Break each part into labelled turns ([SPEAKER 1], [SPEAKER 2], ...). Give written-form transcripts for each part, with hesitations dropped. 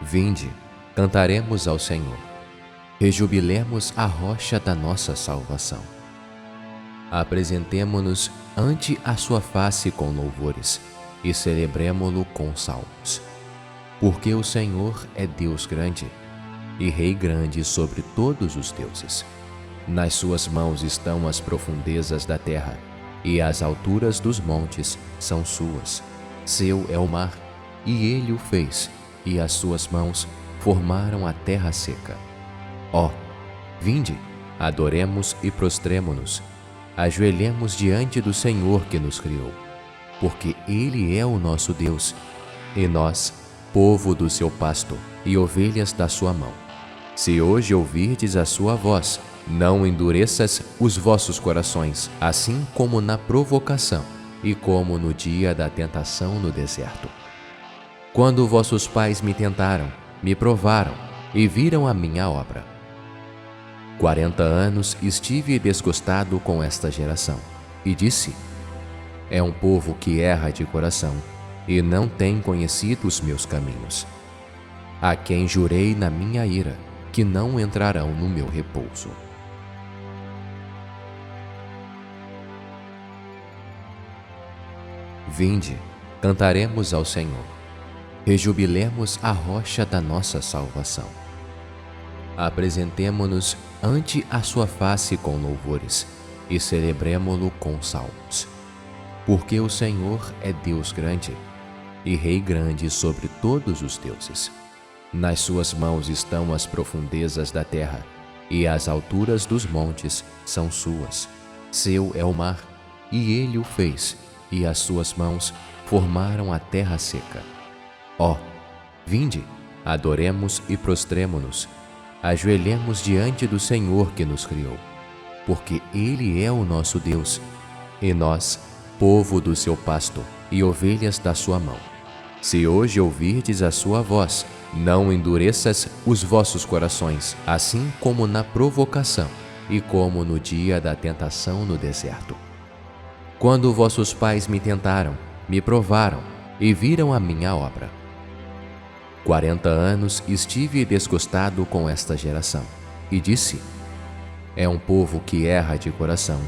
[SPEAKER 1] Vinde, cantaremos ao Senhor, rejubilemos a rocha da nossa salvação. Apresentemo-nos ante a sua face com louvores e celebremo-lo com salmos. Porque o Senhor é Deus grande e Rei grande sobre todos os deuses. Nas suas mãos estão as profundezas da terra, e as alturas dos montes são suas. Seu é o mar, e ele o fez, e as suas mãos formaram a terra seca. Ó, vinde, adoremos e prostremo-nos, ajoelhemos diante do Senhor que nos criou, porque ele é o nosso Deus, e nós, povo do seu pasto e ovelhas da sua mão. Se hoje ouvirdes a sua voz, não endureças os vossos corações, assim como na provocação e como no dia da tentação no deserto. Quando vossos pais me tentaram, me provaram e viram a minha obra. 40 anos estive desgostado com esta geração, e disse: é um povo que erra de coração e não tem conhecido os meus caminhos. A quem jurei na minha ira que não entrarão no meu repouso. Vinde, cantaremos ao Senhor, rejubilemos a rocha da nossa salvação. Apresentemo-nos ante a sua face com louvores e celebremo-lo com salmos. Porque o Senhor é Deus grande e Rei grande sobre todos os deuses. Nas suas mãos estão as profundezas da terra, e as alturas dos montes são suas. Seu é o mar, e ele o fez, e as suas mãos formaram a terra seca. Ó, vinde, adoremos e prostremo-nos, ajoelhemos diante do Senhor que nos criou, porque ele é o nosso Deus, e nós, povo do seu pasto e ovelhas da sua mão. Se hoje ouvirdes a sua voz, não endureças os vossos corações, assim como na provocação e como no dia da tentação no deserto. Quando vossos pais me tentaram, me provaram e viram a minha obra. 40 anos estive desgostado com esta geração, e disse: é um povo que erra de coração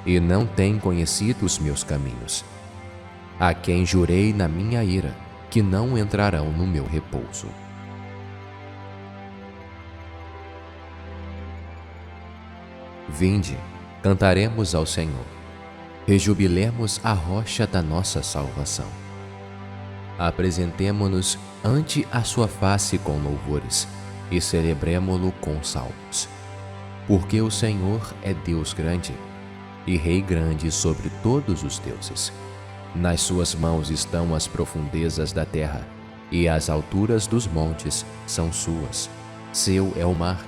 [SPEAKER 1] e não tem conhecido os meus caminhos. A quem jurei na minha ira que não entrarão no meu repouso. Vinde, cantaremos ao Senhor, rejubilemos a rocha da nossa salvação. Apresentemo-nos ante a sua face com louvores e celebremo-lo com salmos. Porque o Senhor é Deus grande e Rei grande sobre todos os deuses. Nas suas mãos estão as profundezas da terra, e as alturas dos montes são suas. Seu é o mar,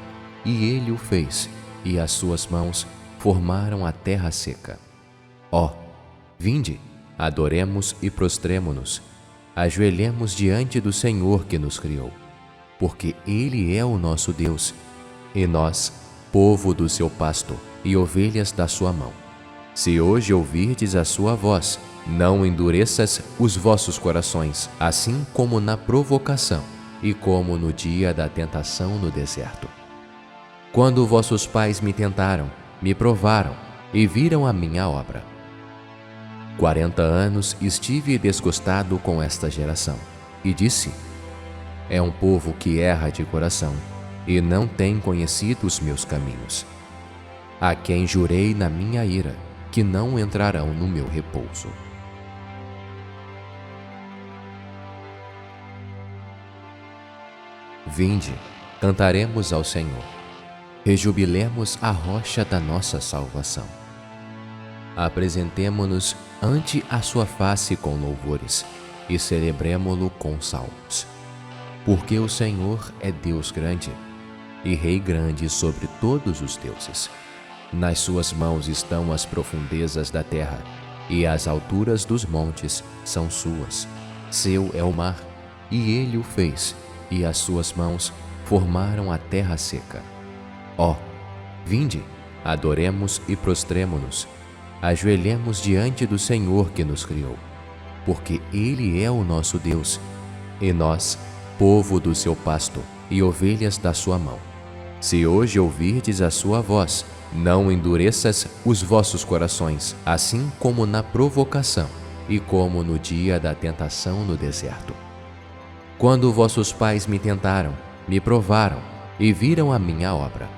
[SPEAKER 1] e ele o fez, e as suas mãos formaram a terra seca. Ó, vinde, adoremos e prostremo-nos, ajoelhemos diante do Senhor que nos criou, porque ele é o nosso Deus, e nós, povo do seu pasto e ovelhas da sua mão. Se hoje ouvirdes a sua voz, não endureças os vossos corações, assim como na provocação e como no dia da tentação no deserto. Quando vossos pais me tentaram, me provaram e viram a minha obra. 40 anos estive desgostado com esta geração, e disse: é um povo que erra de coração e não tem conhecido os meus caminhos. A quem jurei na minha ira que não entrarão no meu repouso. Vinde, cantaremos ao Senhor, rejubilemos a rocha da nossa salvação. Apresentemo-nos ante a sua face com louvores e celebremo-lo com salmos. Porque o Senhor é Deus grande e Rei grande sobre todos os deuses. Nas suas mãos estão as profundezas da terra, e as alturas dos montes são suas. Seu é o mar, e ele o fez, e as suas mãos formaram a terra seca. Ó, vinde, adoremos e prostremo-nos, ajoelhemos diante do Senhor que nos criou, porque ele é o nosso Deus, e nós, povo do seu pasto e ovelhas da sua mão. Se hoje ouvirdes a sua voz, não endureças os vossos corações, assim como na provocação e como no dia da tentação no deserto. Quando vossos pais me tentaram, me provaram e viram a minha obra.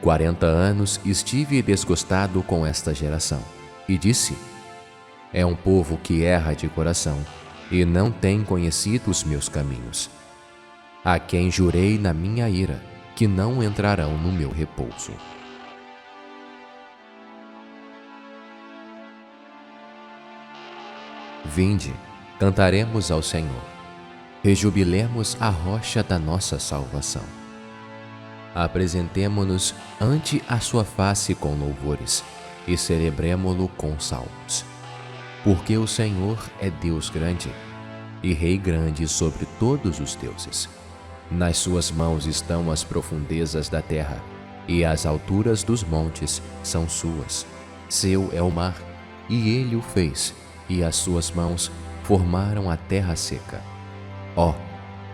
[SPEAKER 1] 40 anos estive desgostado com esta geração, e disse: é um povo que erra de coração, e não tem conhecido os meus caminhos. A quem jurei na minha ira, que não entrarão no meu repouso. Vinde, cantaremos ao Senhor. Rejubilemos a rocha da nossa salvação. Apresentemo-nos ante a sua face com louvores e celebremo-lo com salmos. Porque o Senhor é Deus grande e Rei grande sobre todos os deuses. Nas suas mãos estão as profundezas da terra, e as alturas dos montes são suas. Seu é o mar, e ele o fez, e as suas mãos formaram a terra seca. Ó,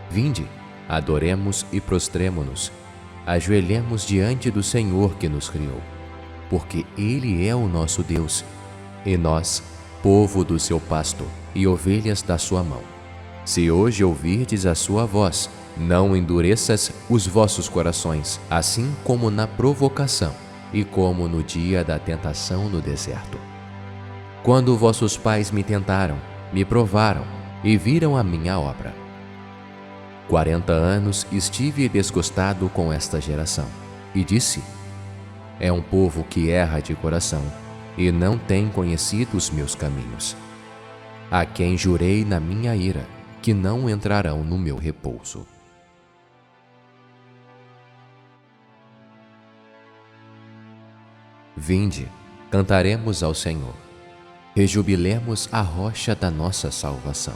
[SPEAKER 1] vinde, adoremos e prostremo-nos, ajoelhemos diante do Senhor que nos criou, porque ele é o nosso Deus, e nós, povo do seu pasto e ovelhas da sua mão. Se hoje ouvirdes a sua voz, não endureças os vossos corações, assim como na provocação e como no dia da tentação no deserto. Quando vossos pais me tentaram, me provaram e viram a minha obra. 40 anos estive desgostado com esta geração, e disse: é um povo que erra de coração, e não tem conhecido os meus caminhos. A quem jurei na minha ira, que não entrarão no meu repouso. Vinde, cantaremos ao Senhor. Rejubilemos a rocha da nossa salvação.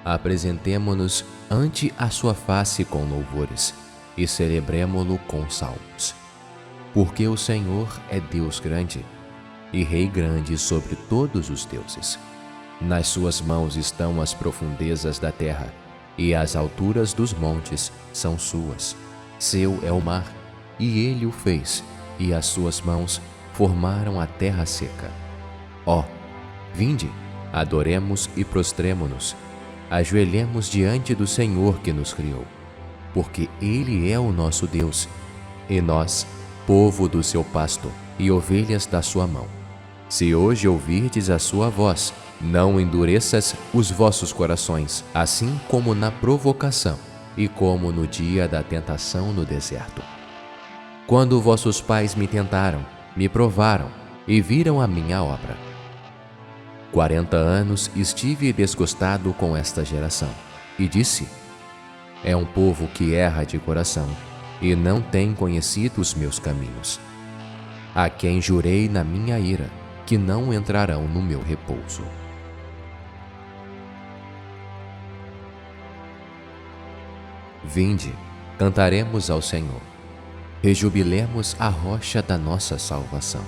[SPEAKER 1] Apresentemo-nos ante a sua face com louvores e celebremo-lo com salmos. Porque o Senhor é Deus grande e Rei grande sobre todos os deuses. Nas suas mãos estão as profundezas da terra, e as alturas dos montes são suas. Seu é o mar, e ele o fez, e as suas mãos formaram a terra seca. Ó, vinde, adoremos e prostremo-nos, ajoelhemos diante do Senhor que nos criou, porque ele é o nosso Deus, e nós, povo do seu pasto e ovelhas da sua mão. Se hoje ouvirdes a sua voz, não endureças os vossos corações, assim como na provocação e como no dia da tentação no deserto. Quando vossos pais me tentaram, me provaram e viram a minha obra. 40 anos estive desgostado com esta geração, e disse: é um povo que erra de coração, e não tem conhecido os meus caminhos. A quem jurei na minha ira, que não entrarão no meu repouso. Vinde, cantaremos ao Senhor. Rejubilemos a rocha da nossa salvação.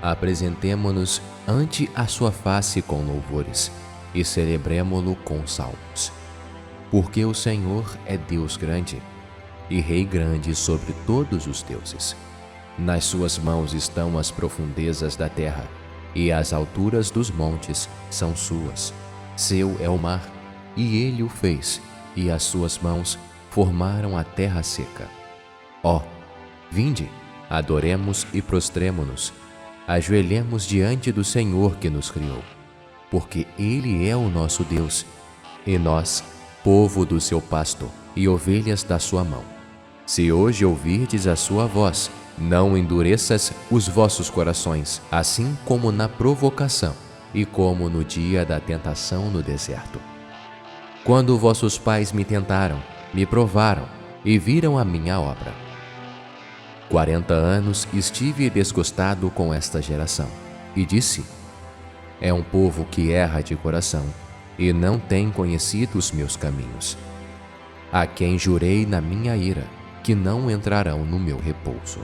[SPEAKER 1] Apresentemo-nos ante a sua face com louvores e celebremo-lo com salmos. Porque o Senhor é Deus grande e Rei grande sobre todos os deuses. Nas suas mãos estão as profundezas da terra, e as alturas dos montes são suas. Seu é o mar, e ele o fez, e as suas mãos formaram a terra seca. Ó, vinde, adoremos e prostremo-nos, ajoelhemos diante do Senhor que nos criou, porque ele é o nosso Deus, e nós, povo do seu pasto e ovelhas da sua mão. Se hoje ouvirdes a sua voz, não endureças os vossos corações, assim como na provocação e como no dia da tentação no deserto. Quando vossos pais me tentaram, me provaram e viram a minha obra. 40 anos estive desgostado com esta geração, e disse: é um povo que erra de coração, e não tem conhecido os meus caminhos. A quem jurei na minha ira, que não entrarão no meu repouso.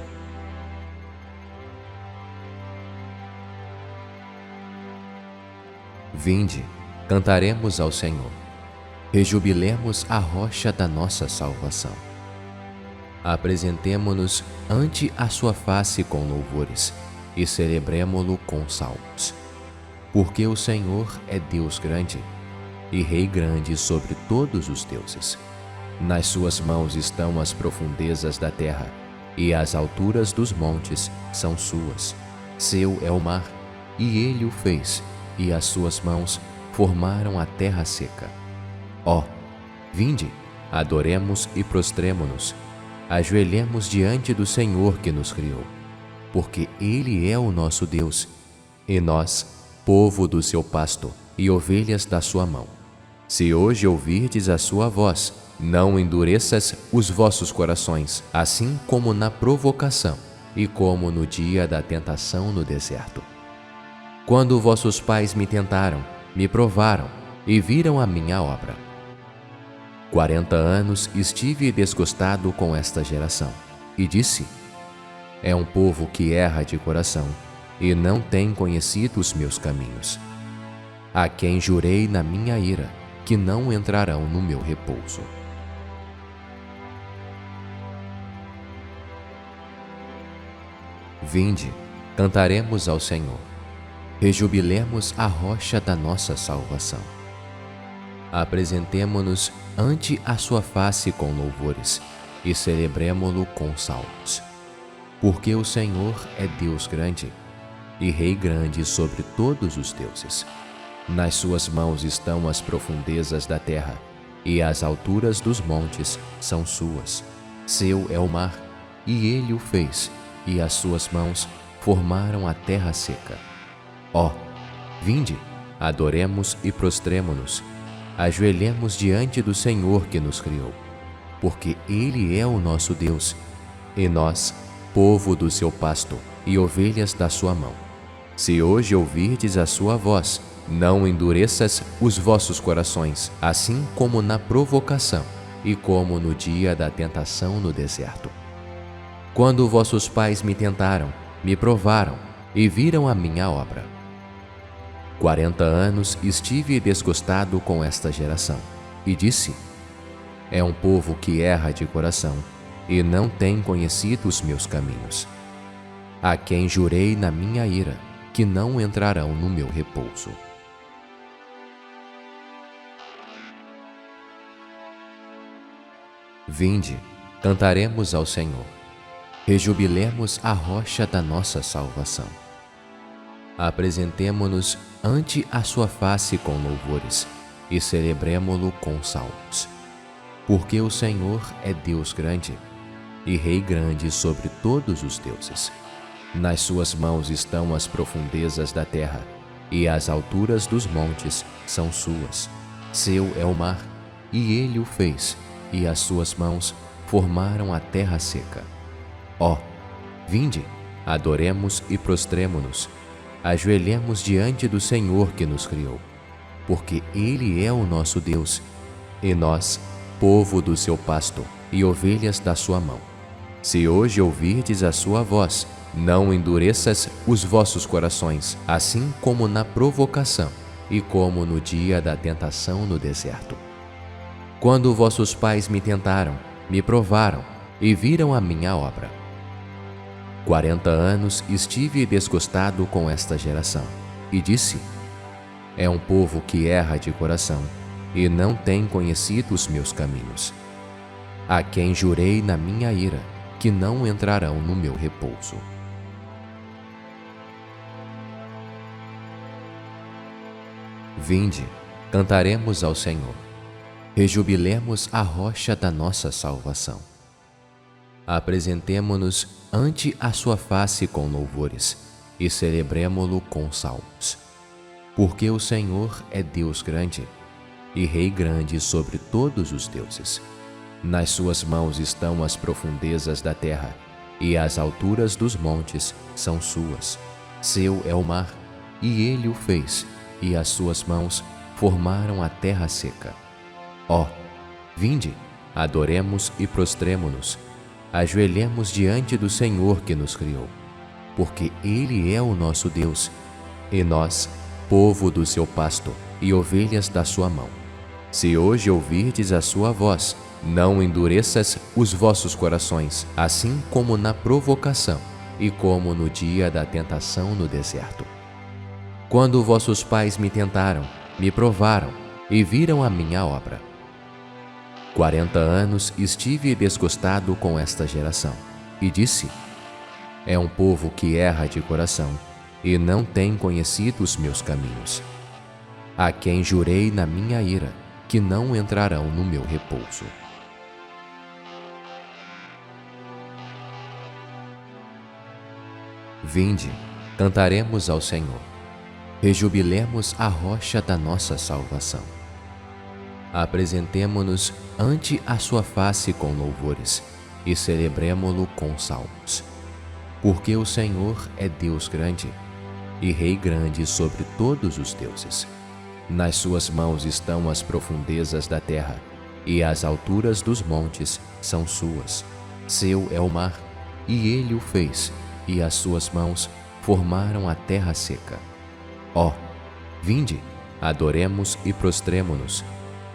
[SPEAKER 1] Vinde, cantaremos ao Senhor. Rejubilemos a rocha da nossa salvação. Apresentemo-nos ante a sua face com louvores e celebremo-lo com salmos. Porque o Senhor é Deus grande e Rei grande sobre todos os deuses. Nas suas mãos estão as profundezas da terra, e as alturas dos montes são suas. Seu é o mar, e ele o fez, e as suas mãos formaram a terra seca. Ó, vinde, adoremos e prostremo-nos, ajoelhemos diante do Senhor que nos criou, porque ele é o nosso Deus, e nós, povo do seu pasto e ovelhas da sua mão. Se hoje ouvirdes a sua voz, não endureças os vossos corações, assim como na provocação e como no dia da tentação no deserto. Quando vossos pais me tentaram, me provaram e viram a minha obra. 40 anos estive desgostado com esta geração, e disse: é um povo que erra de coração, e não tem conhecido os meus caminhos. A quem jurei na minha ira, que não entrarão no meu repouso. Vinde, cantaremos ao Senhor. Rejubilemos a rocha da nossa salvação. Apresentemo-nos ante a sua face com louvores e celebremo-lo com salmos. Porque o Senhor é Deus grande e Rei grande sobre todos os deuses. Nas suas mãos estão as profundezas da terra, e as alturas dos montes são suas. Seu é o mar, e ele o fez, e as suas mãos formaram a terra seca. Ó, vinde, adoremos e prostremo-nos, ajoelhemos diante do Senhor que nos criou, porque ele é o nosso Deus, e nós, povo do seu pasto e ovelhas da sua mão. Se hoje ouvirdes a sua voz, não endureças os vossos corações, assim como na provocação e como no dia da tentação no deserto. Quando vossos pais me tentaram, me provaram e viram a minha obra. 40 anos estive desgostado com esta geração, e disse: é um povo que erra de coração, e não tem conhecido os meus caminhos. A quem jurei na minha ira, que não entrarão no meu repouso. Vinde, cantaremos ao Senhor. Rejubilemos a rocha da nossa salvação. Apresentemo-nos ante a sua face com louvores e celebremo-lo com salmos. Porque o Senhor é Deus grande e Rei grande sobre todos os deuses. Nas suas mãos estão as profundezas da terra, e as alturas dos montes são suas. Seu é o mar, e ele o fez, e as suas mãos formaram a terra seca. Ó, vinde, adoremos e prostremo-nos, ajoelhemos diante do Senhor que nos criou, porque ele é o nosso Deus, e nós, povo do seu pasto e ovelhas da sua mão. Se hoje ouvirdes a sua voz, não endureças os vossos corações, assim como na provocação e como no dia da tentação no deserto. Quando vossos pais me tentaram, me provaram e viram a minha obra. 40 anos estive desgostado com esta geração, e disse: é um povo que erra de coração, e não tem conhecido os meus caminhos. A quem jurei na minha ira, que não entrarão no meu repouso. Vinde, cantaremos ao Senhor. Rejubilemos a rocha da nossa salvação. Apresentemo-nos ante a sua face com louvores e celebremo-lo com salmos. Porque o Senhor é Deus grande e Rei grande sobre todos os deuses. Nas suas mãos estão as profundezas da terra, e as alturas dos montes são suas. Seu é o mar, e ele o fez, e as suas mãos formaram a terra seca. Ó, vinde, adoremos e prostremo-nos, ajoelhemos diante do Senhor que nos criou, porque ele é o nosso Deus, e nós, povo do seu pasto e ovelhas da sua mão. Se hoje ouvirdes a sua voz, não endureças os vossos corações, assim como na provocação e como no dia da tentação no deserto. Quando vossos pais me tentaram, me provaram e viram a minha obra. 40 anos estive desgostado com esta geração, e disse: é um povo que erra de coração e não tem conhecido os meus caminhos. A quem jurei na minha ira que não entrarão no meu repouso. Vinde, cantaremos ao Senhor. Rejubilemos a rocha da nossa salvação. Apresentemo-nos ante a sua face com louvores e celebremo-lo com salmos. Porque o Senhor é Deus grande e Rei grande sobre todos os deuses. Nas suas mãos estão as profundezas da terra, e as alturas dos montes são suas. Seu é o mar, e ele o fez, e as suas mãos formaram a terra seca. Ó, vinde, adoremos e prostremo-nos,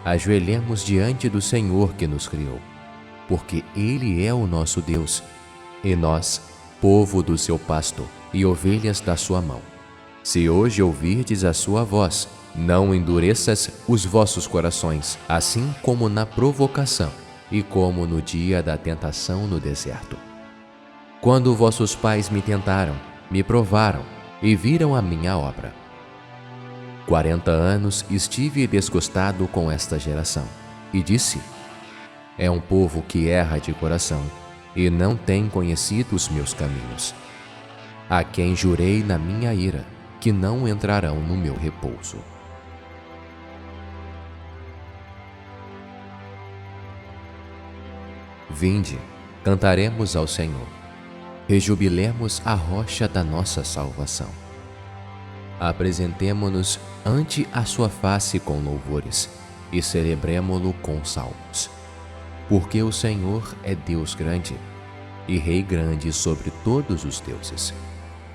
[SPEAKER 1] ajoelhemos diante do Senhor que nos criou, porque ele é o nosso Deus, e nós, povo do seu pasto e ovelhas da sua mão. Se hoje ouvirdes a sua voz, não endureças os vossos corações, assim como na provocação e como no dia da tentação no deserto. Quando vossos pais me tentaram, me provaram e viram a minha obra. 40 anos estive desgostado com esta geração, e disse: é um povo que erra de coração e não tem conhecido os meus caminhos. A quem jurei na minha ira que não entrarão no meu repouso. Vinde, cantaremos ao Senhor. Rejubilemos a rocha da nossa salvação. Apresentemo-nos ante a sua face com louvores e celebremo-lo com salmos. Porque o Senhor é Deus grande e Rei grande sobre todos os deuses.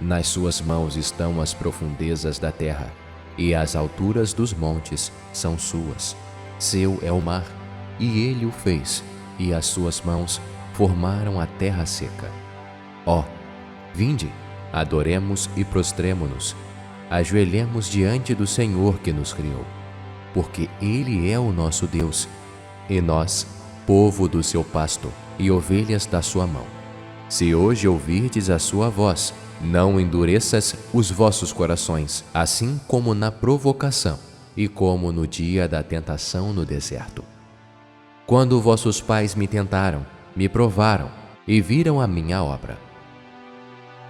[SPEAKER 1] Nas suas mãos estão as profundezas da terra, e as alturas dos montes são suas. Seu é o mar, e ele o fez, e as suas mãos formaram a terra seca. Ó, vinde, adoremos e prostremo-nos, ajoelhemos diante do Senhor que nos criou, porque ele é o nosso Deus, e nós, povo do seu pasto e ovelhas da sua mão. Se hoje ouvirdes a sua voz, não endureças os vossos corações, assim como na provocação e como no dia da tentação no deserto. Quando vossos pais me tentaram, me provaram e viram a minha obra.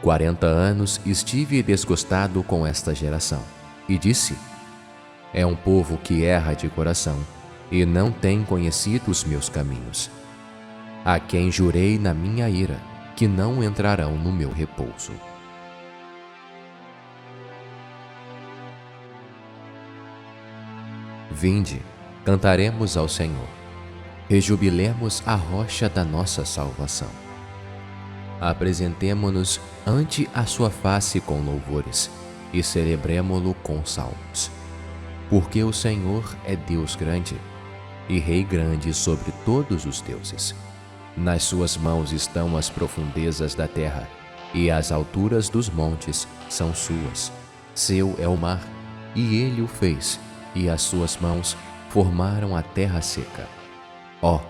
[SPEAKER 1] 40 anos estive desgostado com esta geração, e disse: é um povo que erra de coração e não tem conhecido os meus caminhos. A quem jurei na minha ira que não entrarão no meu repouso. Vinde, cantaremos ao Senhor. Rejubilemos a rocha da nossa salvação. Apresentemo-nos ante a sua face com louvores e celebremo-lo com salmos. Porque o Senhor é Deus grande e Rei grande sobre todos os deuses. Nas suas mãos estão as profundezas da terra, e as alturas dos montes são suas. Seu é o mar, e ele o fez, e as suas mãos formaram a terra seca. Ó,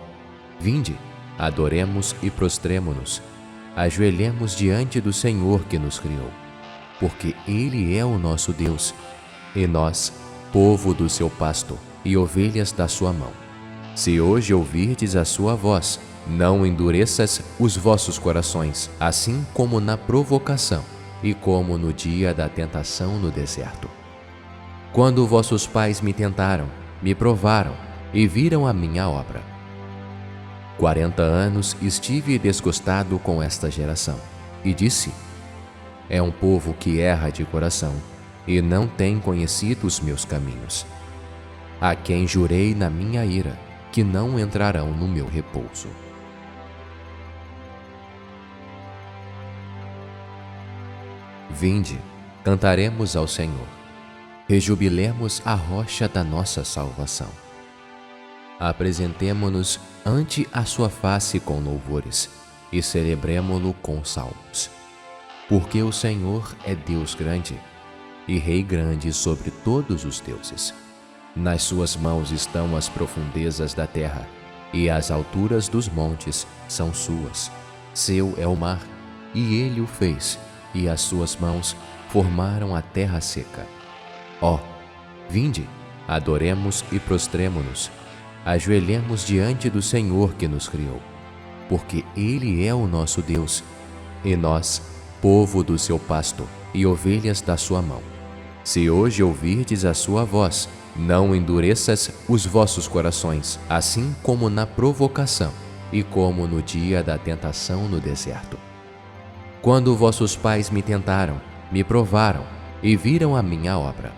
[SPEAKER 1] vinde, adoremos e prostremo-nos, ajoelhemos diante do Senhor que nos criou, porque ele é o nosso Deus, e nós, povo do seu pasto e ovelhas da sua mão. Se hoje ouvirdes a sua voz, não endureças os vossos corações, assim como na provocação e como no dia da tentação no deserto. Quando vossos pais me tentaram, me provaram e viram a minha obra. 40 anos estive desgostado com esta geração, e disse: é um povo que erra de coração e não tem conhecido os meus caminhos. A quem jurei na minha ira que não entrarão no meu repouso. Vinde, cantaremos ao Senhor. Rejubilemos a rocha da nossa salvação. Apresentemo-nos ante a sua face com louvores e celebremo-lo com salmos. Porque o Senhor é Deus grande e Rei grande sobre todos os deuses. Nas suas mãos estão as profundezas da terra, e as alturas dos montes são suas. Seu é o mar, e ele o fez, e as suas mãos formaram a terra seca. Ó, vinde, adoremos e prostremo-nos, ajoelhemos diante do Senhor que nos criou, porque ele é o nosso Deus, e nós, povo do seu pasto e ovelhas da sua mão. Se hoje ouvirdes a sua voz, não endureças os vossos corações, assim como na provocação e como no dia da tentação no deserto. Quando vossos pais me tentaram, me provaram e viram a minha obra.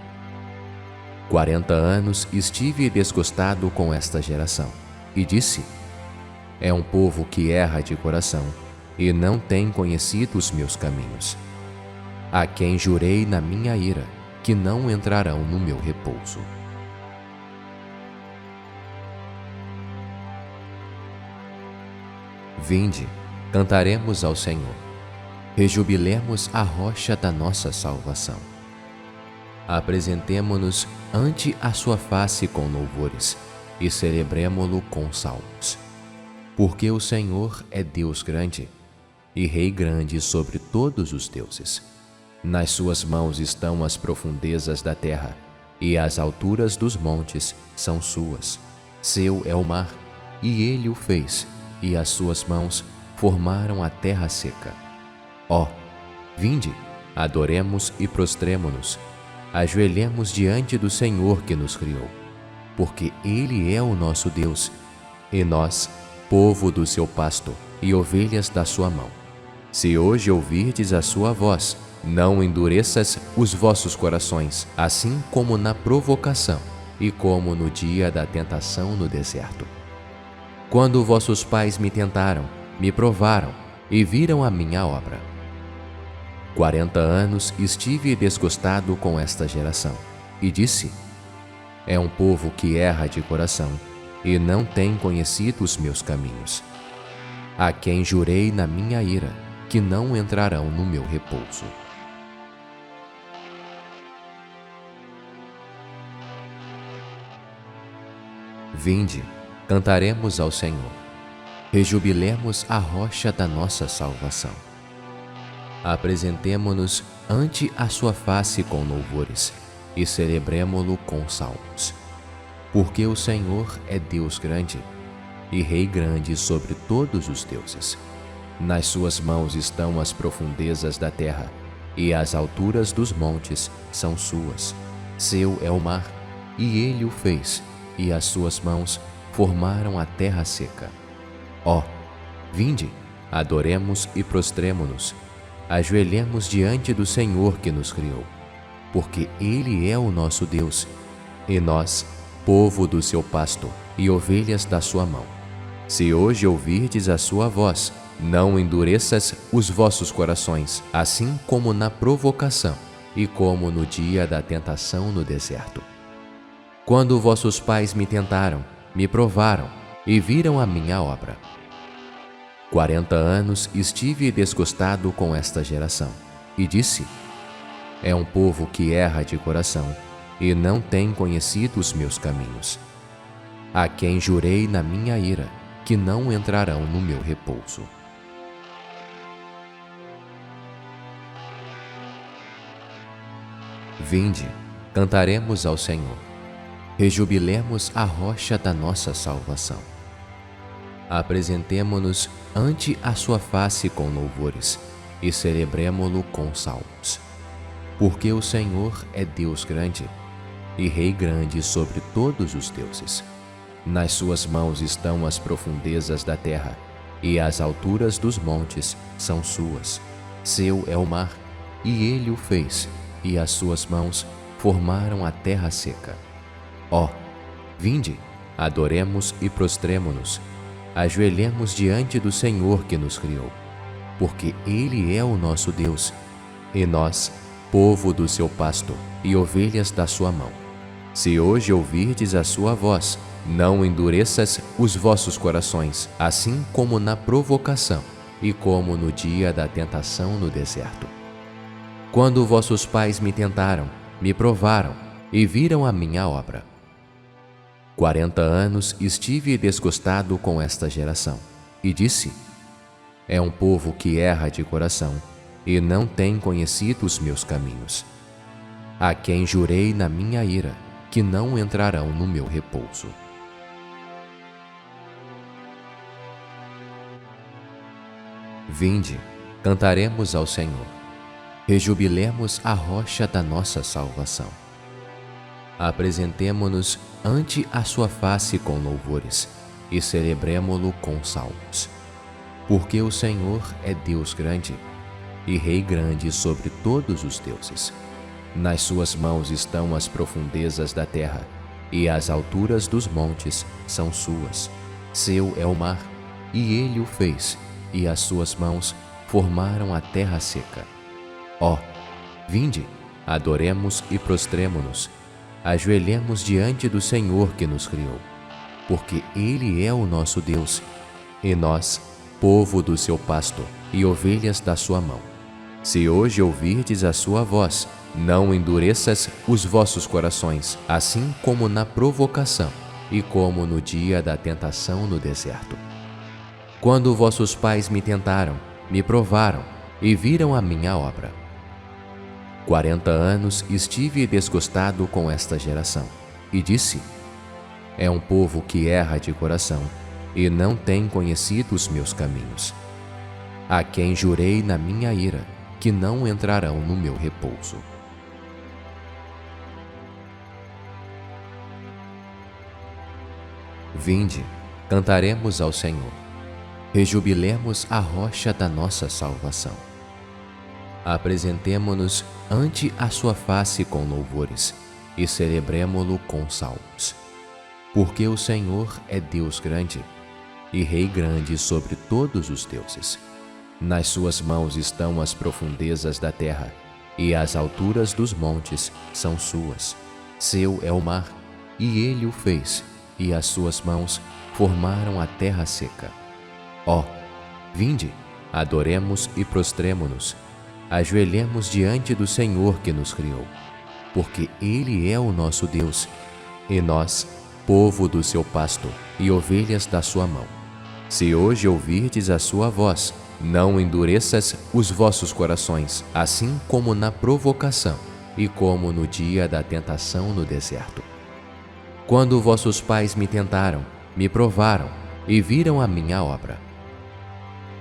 [SPEAKER 1] 40 anos estive desgostado com esta geração, e disse: é um povo que erra de coração e não tem conhecido os meus caminhos. A quem jurei na minha ira que não entrarão no meu repouso. Vinde, cantaremos ao Senhor, rejubilemos a rocha da nossa salvação. Apresentemo-nos ante a sua face com louvores e celebremo-lo com salmos. Porque o Senhor é Deus grande e Rei grande sobre todos os deuses. Nas suas mãos estão as profundezas da terra, e as alturas dos montes são suas. Seu é o mar, e ele o fez, e as suas mãos formaram a terra seca. Ó, vinde, adoremos e prostremo-nos, ajoelhemos diante do Senhor que nos criou, porque ele é o nosso Deus, e nós, povo do seu pasto e ovelhas da sua mão. Se hoje ouvirdes a sua voz, não endureças os vossos corações, assim como na provocação e como no dia da tentação no deserto. Quando vossos pais me tentaram, me provaram e viram a minha obra. 40 anos estive desgostado com esta geração, e disse: é um povo que erra de coração e não tem conhecido os meus caminhos. A quem jurei na minha ira que não entrarão no meu repouso. Vinde, cantaremos ao Senhor, rejubilemos a rocha da nossa salvação. Apresentemo-nos ante a sua face com louvores e celebremo-lo com salmos. Porque o Senhor é Deus grande e Rei grande sobre todos os deuses. Nas suas mãos estão as profundezas da terra, e as alturas dos montes são suas. Seu é o mar, e ele o fez, e as suas mãos formaram a terra seca. Ó, vinde, adoremos e prostremo-nos, ajoelhemos diante do Senhor que nos criou, porque ele é o nosso Deus, e nós, povo do seu pasto e ovelhas da sua mão. Se hoje ouvirdes a sua voz, não endureças os vossos corações, assim como na provocação e como no dia da tentação no deserto. Quando vossos pais me tentaram, me provaram e viram a minha obra. 40 anos estive desgostado com esta geração, e disse: é um povo que erra de coração e não tem conhecido os meus caminhos. A quem jurei na minha ira que não entrarão no meu repouso. Vinde, cantaremos ao Senhor, rejubilemos a rocha da nossa salvação. Apresentemo-nos ante a sua face com louvores e celebremo-lo com salmos. Porque o Senhor é Deus grande e Rei grande sobre todos os deuses. Nas suas mãos estão as profundezas da terra, e as alturas dos montes são suas. Seu é o mar, e ele o fez, e as suas mãos formaram a terra seca. Ó, vinde, adoremos e prostremo-nos, ajoelhemos diante do Senhor que nos criou, porque ele é o nosso Deus, e nós, povo do seu pasto e ovelhas da sua mão. Se hoje ouvirdes a sua voz, não endureças os vossos corações, assim como na provocação e como no dia da tentação no deserto. Quando vossos pais me tentaram, me provaram e viram a minha obra. 40 anos estive desgostado com esta geração, e disse: é um povo que erra de coração e não tem conhecido os meus caminhos, a quem jurei na minha ira que não entrarão no meu repouso. Vinde, cantaremos ao Senhor, rejubilemos a rocha da nossa salvação. Apresentemo-nos ante a sua face com louvores e celebremo-lo com salmos. Porque o Senhor é Deus grande e Rei grande sobre todos os deuses. Nas suas mãos estão as profundezas da terra, e as alturas dos montes são suas. Seu é o mar, e ele o fez, e as suas mãos formaram a terra seca. Ó, vinde, adoremos e prostremo-nos, ajoelhemos diante do Senhor que nos criou, porque ele é o nosso Deus, e nós, povo do seu pasto e ovelhas da sua mão. Se hoje ouvirdes a sua voz, não endureças os vossos corações, assim como na provocação e como no dia da tentação no deserto. Quando vossos pais me tentaram, me provaram e viram a minha obra. 40 anos estive desgostado com esta geração, e disse: é um povo que erra de coração e não tem conhecido os meus caminhos, a quem jurei na minha ira que não entrarão no meu repouso. Vinde, cantaremos ao Senhor, rejubilemos a rocha da nossa salvação. Apresentemo-nos ante a sua face com louvores e celebremo-lo com salmos. Porque o Senhor é Deus grande e Rei grande sobre todos os deuses. Nas suas mãos estão as profundezas da terra, e as alturas dos montes são suas. Seu é o mar, e ele o fez, e as suas mãos formaram a terra seca. Ó, vinde, adoremos e prostremo-nos, ajoelhemos diante do Senhor que nos criou, porque ele é o nosso Deus, e nós, povo do seu pasto e ovelhas da sua mão. Se hoje ouvirdes a sua voz, não endureças os vossos corações, assim como na provocação e como no dia da tentação no deserto. Quando vossos pais me tentaram, me provaram e viram a minha obra.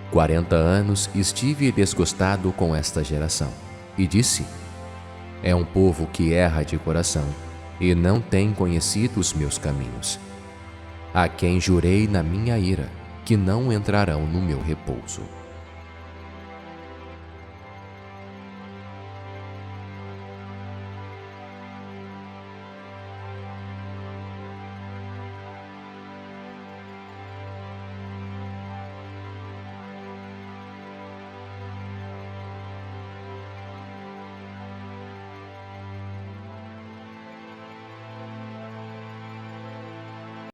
[SPEAKER 1] 40 anos estive desgostado com esta geração, e disse: é um povo que erra de coração e não tem conhecido os meus caminhos, a quem jurei na minha ira que não entrarão no meu repouso.